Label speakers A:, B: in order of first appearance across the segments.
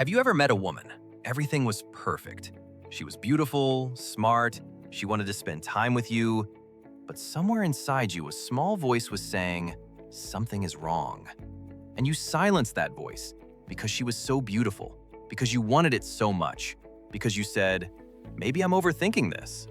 A: Have you ever met a woman? Everything was perfect. She was beautiful, smart, she wanted to spend time with you, but somewhere inside you, a small voice was saying, something is wrong. And you silenced that voice because she was so beautiful, because you wanted it so much, because you said, maybe I'm overthinking this.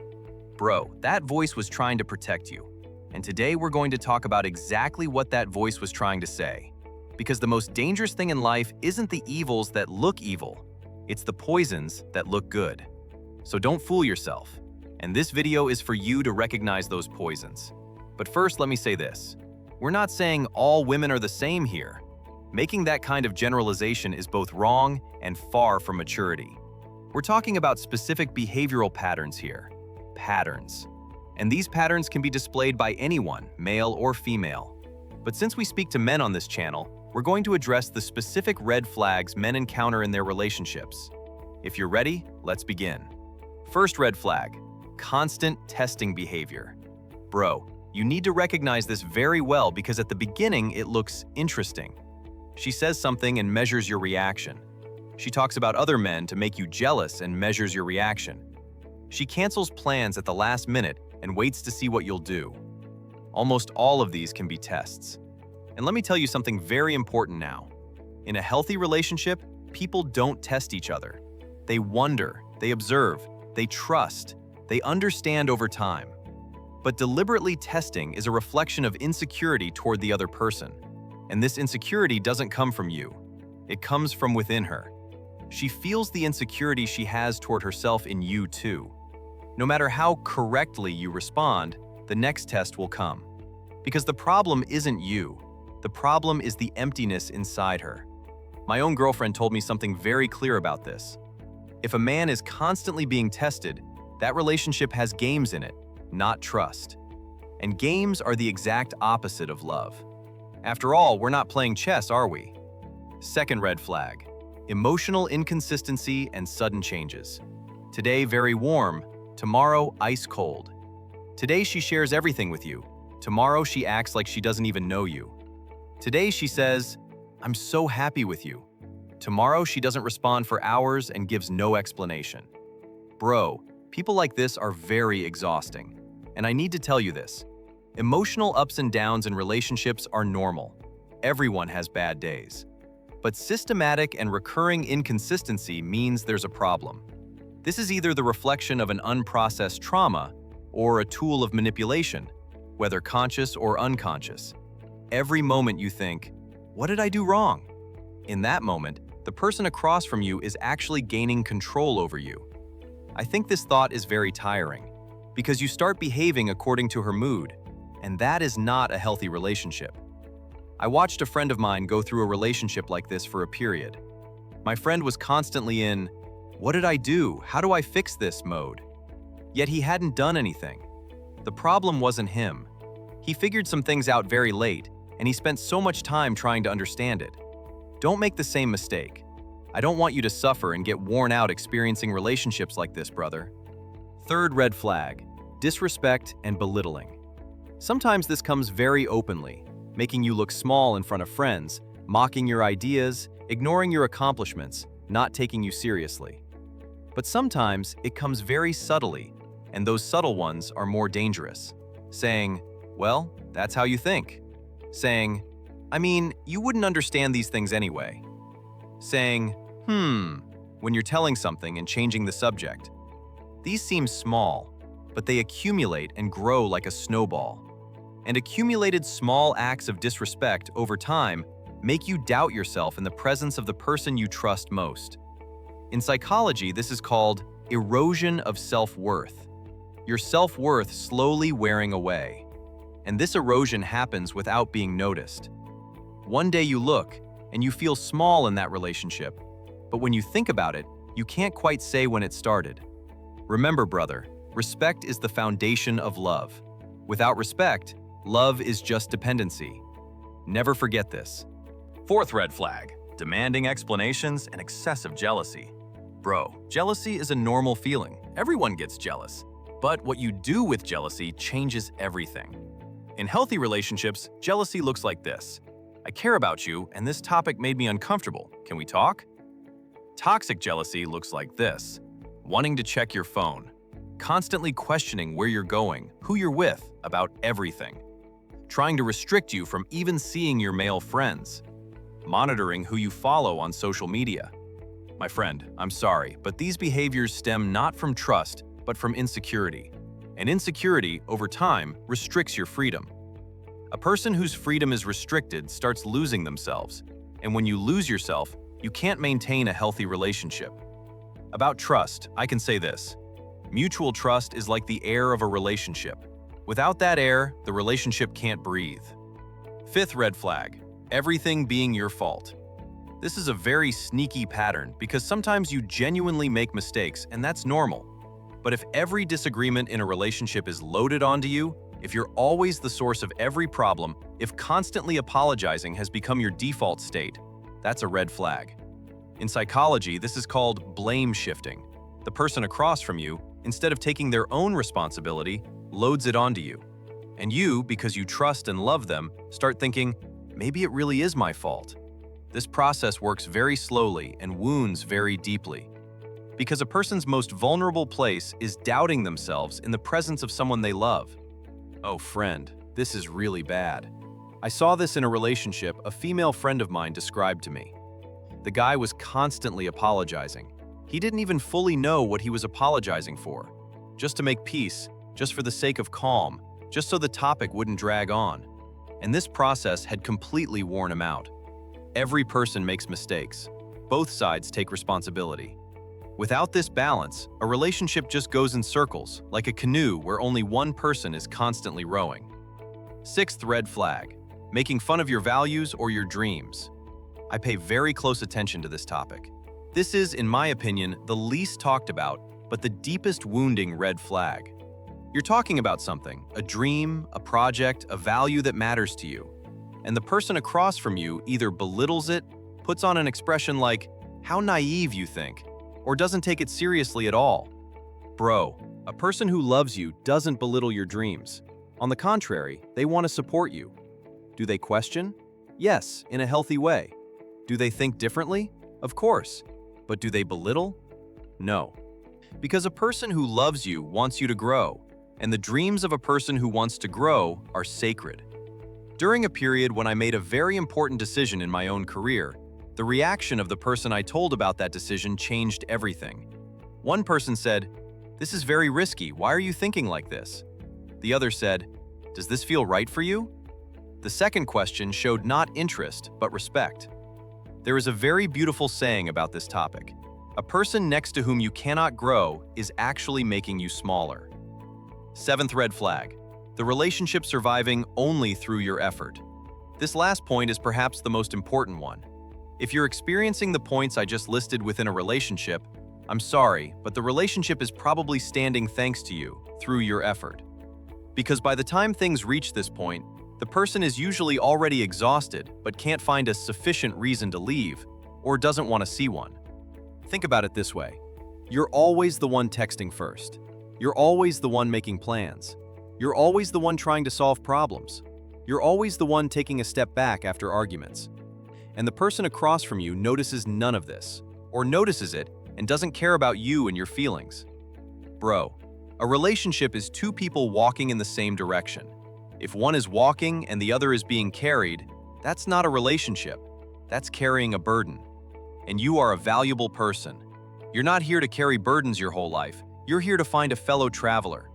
A: Bro, that voice was trying to protect you. And today we're going to talk about exactly what that voice was trying to say. Because the most dangerous thing in life isn't the evils that look evil, it's the poisons that look good. So don't fool yourself. And this video is for you to recognize those poisons. But first, let me say this. We're not saying all women are the same here. Making that kind of generalization is both wrong and far from maturity. We're talking about specific behavioral patterns here. Patterns. And these patterns can be displayed by anyone, male or female. But since we speak to men on this channel, we're going to address the specific red flags men encounter in their relationships. If you're ready, let's begin. First red flag, constant testing behavior. Bro, you need to recognize this very well because at the beginning it looks interesting. She says something and measures your reaction. She talks about other men to make you jealous and measures your reaction. She cancels plans at the last minute and waits to see what you'll do. Almost all of these can be tests. And let me tell you something very important now. In a healthy relationship, people don't test each other. They wonder, they observe, they trust, they understand over time. But deliberately testing is a reflection of insecurity toward the other person. And this insecurity doesn't come from you. It comes from within her. She feels the insecurity she has toward herself in you too. No matter how correctly you respond, the next test will come. Because the problem isn't you. The problem is the emptiness inside her. My own girlfriend told me something very clear about this. If a man is constantly being tested, that relationship has games in it, not trust. And games are the exact opposite of love. After all, we're not playing chess, are we? Second red flag, emotional inconsistency and sudden changes. Today, very warm, tomorrow, ice cold. Today, she shares everything with you. Tomorrow, she acts like she doesn't even know you. Today, she says, I'm so happy with you. Tomorrow, she doesn't respond for hours and gives no explanation. Bro, people like this are very exhausting. And I need to tell you this. Emotional ups and downs in relationships are normal. Everyone has bad days. But systematic and recurring inconsistency means there's a problem. This is either the reflection of an unprocessed trauma or a tool of manipulation, whether conscious or unconscious. Every moment you think, what did I do wrong? In that moment, the person across from you is actually gaining control over you. I think this thought is very tiring, because you start behaving according to her mood, and that is not a healthy relationship. I watched a friend of mine go through a relationship like this for a period. My friend was constantly in, what did I do? How do I fix this mode? Yet he hadn't done anything. The problem wasn't him. He figured some things out very late, and he spent so much time trying to understand it. Don't make the same mistake. I don't want you to suffer and get worn out experiencing relationships like this, brother. Third red flag, disrespect and belittling. Sometimes this comes very openly, making you look small in front of friends, mocking your ideas, ignoring your accomplishments, not taking you seriously. But sometimes it comes very subtly, and those subtle ones are more dangerous. Saying, well, that's how you think. Saying, I mean, you wouldn't understand these things anyway. Saying, when you're telling something and changing the subject. These seem small, but they accumulate and grow like a snowball. And accumulated small acts of disrespect over time make you doubt yourself in the presence of the person you trust most. In psychology, this is called erosion of self-worth. Your self-worth slowly wearing away. And this erosion happens without being noticed. One day you look, and you feel small in that relationship, but when you think about it, you can't quite say when it started. Remember, brother, respect is the foundation of love. Without respect, love is just dependency. Never forget this. Fourth red flag, demanding explanations and excessive jealousy. Bro, jealousy is a normal feeling. Everyone gets jealous. But what you do with jealousy changes everything. In healthy relationships, jealousy looks like this. I care about you, and this topic made me uncomfortable. Can we talk? Toxic jealousy looks like this: wanting to check your phone, constantly questioning where you're going, who you're with, about everything, trying to restrict you from even seeing your male friends, monitoring who you follow on social media. My friend, I'm sorry, but these behaviors stem not from trust, but from insecurity. And insecurity, over time, restricts your freedom. A person whose freedom is restricted starts losing themselves, and when you lose yourself, you can't maintain a healthy relationship. About trust, I can say this: mutual trust is like the air of a relationship. Without that air, the relationship can't breathe. Fifth red flag: everything being your fault. This is a very sneaky pattern because sometimes you genuinely make mistakes, and that's normal. But if every disagreement in a relationship is loaded onto you, if you're always the source of every problem, if constantly apologizing has become your default state, that's a red flag. In psychology, this is called blame shifting. The person across from you, instead of taking their own responsibility, loads it onto you. And you, because you trust and love them, start thinking, maybe it really is my fault. This process works very slowly and wounds very deeply. Because a person's most vulnerable place is doubting themselves in the presence of someone they love. Oh friend, this is really bad. I saw this in a relationship a female friend of mine described to me. The guy was constantly apologizing. He didn't even fully know what he was apologizing for. Just to make peace, just for the sake of calm, just so the topic wouldn't drag on. And this process had completely worn him out. Every person makes mistakes. Both sides take responsibility. Without this balance, a relationship just goes in circles, like a canoe where only one person is constantly rowing. Sixth red flag: making fun of your values or your dreams. I pay very close attention to this topic. This is, in my opinion, the least talked about, but the deepest wounding red flag. You're talking about something, a dream, a project, a value that matters to you. And the person across from you either belittles it, puts on an expression like, "How naive you think," or doesn't take it seriously at all. Bro, a person who loves you doesn't belittle your dreams. On the contrary, they want to support you. Do they question? Yes, in a healthy way. Do they think differently? Of course. But do they belittle? No. Because a person who loves you wants you to grow, and the dreams of a person who wants to grow are sacred. During a period when I made a very important decision in my own career, the reaction of the person I told about that decision changed everything. One person said, "This is very risky, why are you thinking like this?" The other said, "Does this feel right for you?" The second question showed not interest, but respect. There is a very beautiful saying about this topic: a person next to whom you cannot grow is actually making you smaller. Seventh red flag: the relationship surviving only through your effort. This last point is perhaps the most important one. If you're experiencing the points I just listed within a relationship, I'm sorry, but the relationship is probably standing thanks to you, through your effort. Because by the time things reach this point, the person is usually already exhausted but can't find a sufficient reason to leave, or doesn't want to see one. Think about it this way. You're always the one texting first. You're always the one making plans. You're always the one trying to solve problems. You're always the one taking a step back after arguments. And the person across from you notices none of this, or notices it and doesn't care about you and your feelings. Bro, a relationship is two people walking in the same direction. If one is walking and the other is being carried, that's not a relationship. That's carrying a burden. And you are a valuable person. You're not here to carry burdens your whole life. You're here to find a fellow traveler.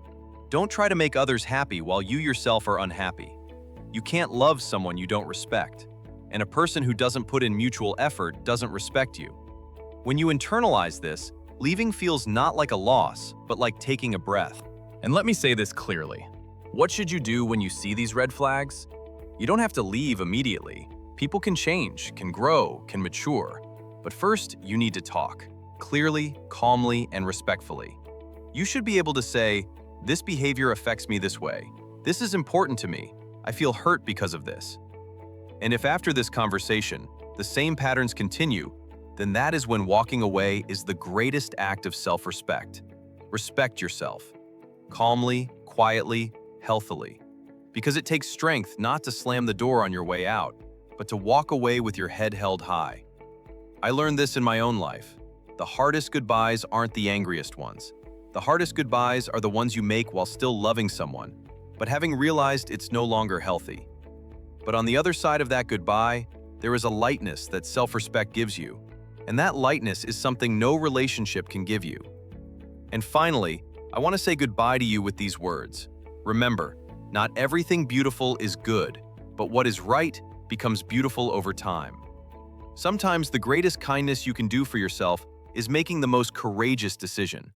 A: Don't try to make others happy while you yourself are unhappy. You can't love someone you don't respect. And a person who doesn't put in mutual effort doesn't respect you. When you internalize this, leaving feels not like a loss, but like taking a breath. And let me say this clearly. What should you do when you see these red flags? You don't have to leave immediately. People can change, can grow, can mature. But first, you need to talk, clearly, calmly, and respectfully. You should be able to say, "This behavior affects me this way. This is important to me. I feel hurt because of this." And if after this conversation, the same patterns continue, then that is when walking away is the greatest act of self-respect. Respect yourself. Calmly, quietly, healthily. Because it takes strength not to slam the door on your way out, but to walk away with your head held high. I learned this in my own life. The hardest goodbyes aren't the angriest ones. The hardest goodbyes are the ones you make while still loving someone, but having realized it's no longer healthy. But on the other side of that goodbye, there is a lightness that self-respect gives you, and that lightness is something no relationship can give you. And finally, I want to say goodbye to you with these words. Remember, not everything beautiful is good, but what is right becomes beautiful over time. Sometimes the greatest kindness you can do for yourself is making the most courageous decision.